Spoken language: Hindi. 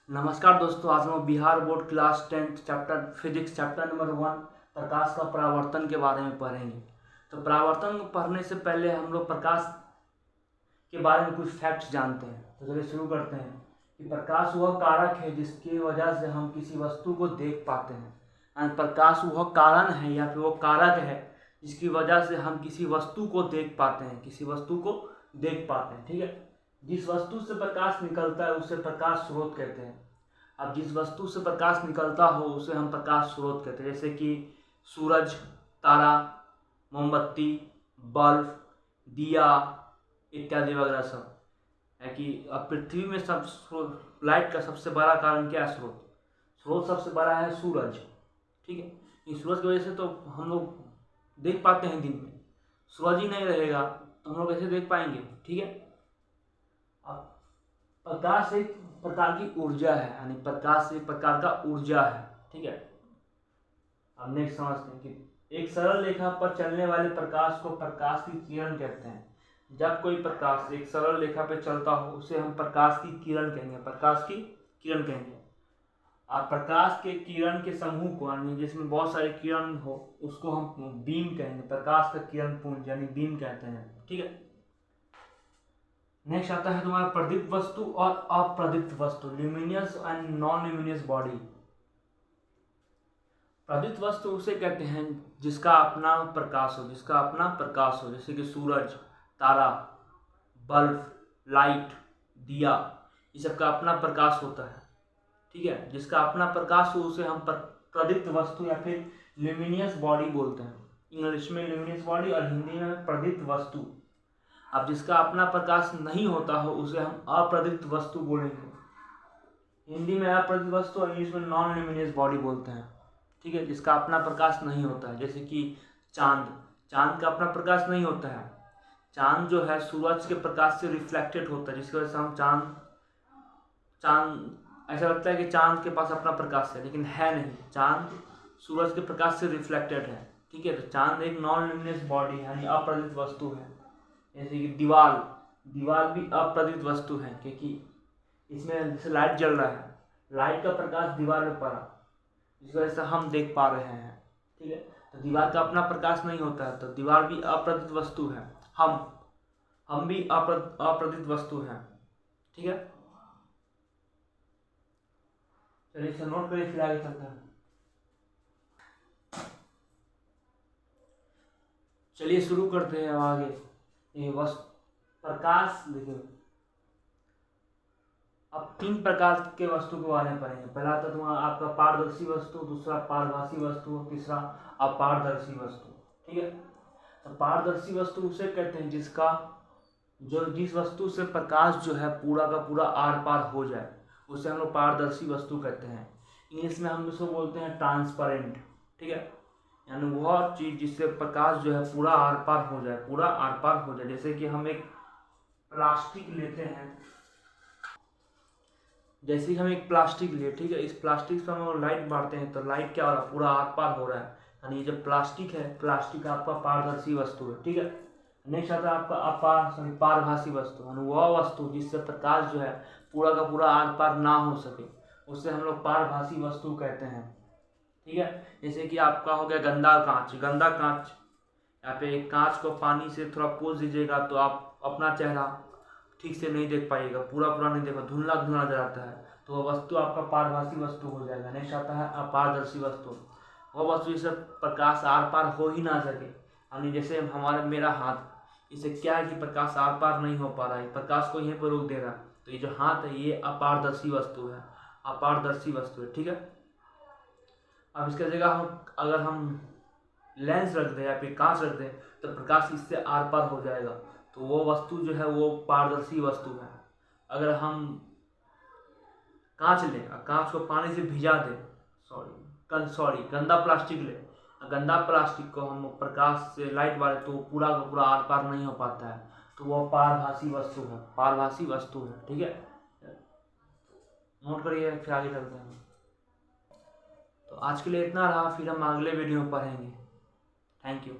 नमस्कार दोस्तों, आज हम Bihar board class 10 chapter physics chapter number 1 प्रकाश का परावर्तन के बारे में पढ़ेंगे। तो परावर्तन को पढ़ने से पहले हम लोग प्रकाश के बारे में कुछ फैक्ट्स जानते हैं। तो चलिए शुरू करते हैं कि प्रकाश वह कारक है जिसकी वजह से हम किसी वस्तु को देख पाते हैं। एंड प्रकाश वह कारण है या फिर वो कारक है जिसकी वजह से हम किसी वस्तु को देख पाते हैं, ठीक है। जिस वस्तु से प्रकाश निकलता है उसे प्रकाश स्रोत कहते हैं। अब जिस वस्तु से प्रकाश निकलता हो उसे हम प्रकाश स्रोत कहते हैं, जैसे कि सूरज, तारा, मोमबत्ती, बल्ब, दिया इत्यादि वगैरह सब है। कि अब पृथ्वी में सब लाइट का सबसे बड़ा कारण क्या है? स्रोत सबसे बड़ा है सूरज, ठीक है। इस सूरज की वजह से तो हम लोग देख पाते हैं दिन में। सूरज ही नहीं रहेगा तो हम लोग कैसे देख पाएंगे, ठीक है। अब प्रकाश एक प्रकार की ऊर्जा है, यानी प्रकाश एक प्रकार का ऊर्जा है, ठीक है। अब नेक्स्ट समझते हैं कि एक सरल रेखा पर चलने वाले प्रकाश को प्रकाश की किरण कहते हैं। जब कोई प्रकाश एक सरल रेखा पर चलता हो उसे हम प्रकाश की किरण कहेंगे। और प्रकाश के किरण के समूह को, यानी जिसमें बहुत सारे किरण हो, उसको हम बीम कहेंगे। प्रकाश का किरण पुंज यानी बीम कहते हैं, ठीक है। नेक्स्ट आता है तुम्हारा प्रदीप्त वस्तु और अप्रदीप्त वस्तु, luminous and non luminous body. प्रदीप्त वस्तु उसे कहते हैं जिसका अपना प्रकाश हो, जैसे कि सूरज, तारा, बल्ब, लाइट, दिया, ये सब का अपना प्रकाश होता है, ठीक है। जिसका अपना प्रकाश हो उसे हम प्रदीप्त वस्तु या फिर ल्यूमिनियस बॉडी बोलते हैं। इंग्लिश में ल्यूमिनियस बॉडी और हिंदी में प्रदीप्त वस्तु। अब जिसका अपना प्रकाश नहीं होता हो उसे हम अप्रदीप्त वस्तु बोलेंगे। हिंदी में अप्रदीप्त वस्तु और इंग्लिश में नॉन ल्यूमिनियस बॉडी बोलते हैं, ठीक है। जिसका अपना प्रकाश नहीं होता है, जैसे कि चांद का अपना प्रकाश नहीं होता है। चांद जो है सूरज के प्रकाश से रिफ्लेक्टेड होता है, जिसकी वजह से हम चांद ऐसा लगता है कि चांद के पास अपना प्रकाश है, लेकिन है नहीं। चांद सूरज के प्रकाश से रिफ्लेक्टेड है, ठीक है। तो चांद एक नॉन ल्यूमिनियस बॉडी यानी अप्रदीप्त वस्तु है। जैसे कि दीवार भी अप्रदीप्त वस्तु है, क्योंकि इसमें जैसे लाइट जल रहा है, लाइट का प्रकाश दीवार में पड़ा, जिस वजह से हम देख पा रहे हैं, ठीक है। तो दीवार का अपना प्रकाश नहीं होता है, तो दीवार भी अप्रदीप्त वस्तु है। हम भी अप्रदीप्त वस्तु हैं, ठीक है। चलिए इसे नोट करिए, फिर आगे चलते हैं। चलिए शुरू करते हैं आगे। ये प्रकाश देखिए, अब 3 प्रकार के वस्तु के बारे में पढ़ेंगे। पहला तो तुम्हारा आपका पारदर्शी वस्तु, दूसरा पारभासी वस्तु, तीसरा अपारदर्शी वस्तु, ठीक है। तो पारदर्शी वस्तु उसे कहते हैं जिस वस्तु से प्रकाश जो है पूरा का पूरा आर पार हो जाए, उसे हम लोग पारदर्शी वस्तु कहते हैं। इंग्लिश में हम उसको बोलते हैं ट्रांसपेरेंट, ठीक है। यानी वह चीज़ जिससे प्रकाश जो है पूरा आर पार हो जाए, जैसे कि हम एक प्लास्टिक लेते हैं, ठीक है। इस प्लास्टिक से हम लाइट मारते हैं तो लाइट क्या हो रहा है? पूरा आर पार हो रहा है। यानी जब प्लास्टिक आपका पारदर्शी वस्तु है, ठीक है। नेक्स्ट आता है आपका पारभासी वस्तु, यानी वह वस्तु जिससे प्रकाश जो है पूरा का पूरा आर पार ना हो सके, उससे हम लोग पारभासी वस्तु कहते हैं, ठीक है। जैसे कि आपका हो गया गंदा कांच। यहाँ पे कांच को पानी से थोड़ा पोंछ दीजिएगा तो आप अपना चेहरा ठीक से नहीं देख पाइएगा, पूरा नहीं देखा, धुंधला नजर आता है, तो वह वस्तु आपका पारभासी वस्तु हो जाएगा। नेक्स्ट आता है अपारदर्शी वस्तु, वह वस्तु जिससे प्रकाश आर पार हो ही ना सके। यानी जैसे मेरा हाथ, इसे क्या है कि प्रकाश आर पार नहीं हो पा रहा है, प्रकाश को यहीं पर रोक दे रहा है, तो ये जो हाथ है ये अपारदर्शी वस्तु है, ठीक है। अब इसके जगह अगर हम लेंस रख दें या फिर कांच रख दें तो प्रकाश इससे आर पार हो जाएगा, तो वो वस्तु जो है वो पारदर्शी वस्तु है। अगर हम कांच लें और कांच को पानी से भिजा दें, गंदा प्लास्टिक को हम प्रकाश से लाइट मारे तो पूरा का पूरा आर पार नहीं हो पाता है, तो वो पारभासी वस्तु है, ठीक है। नोट करिए, फिर आगे चलते हैं। तो आज के लिए इतना रहा, फिर हम अगले वीडियो में पढ़ेंगे। Thank you.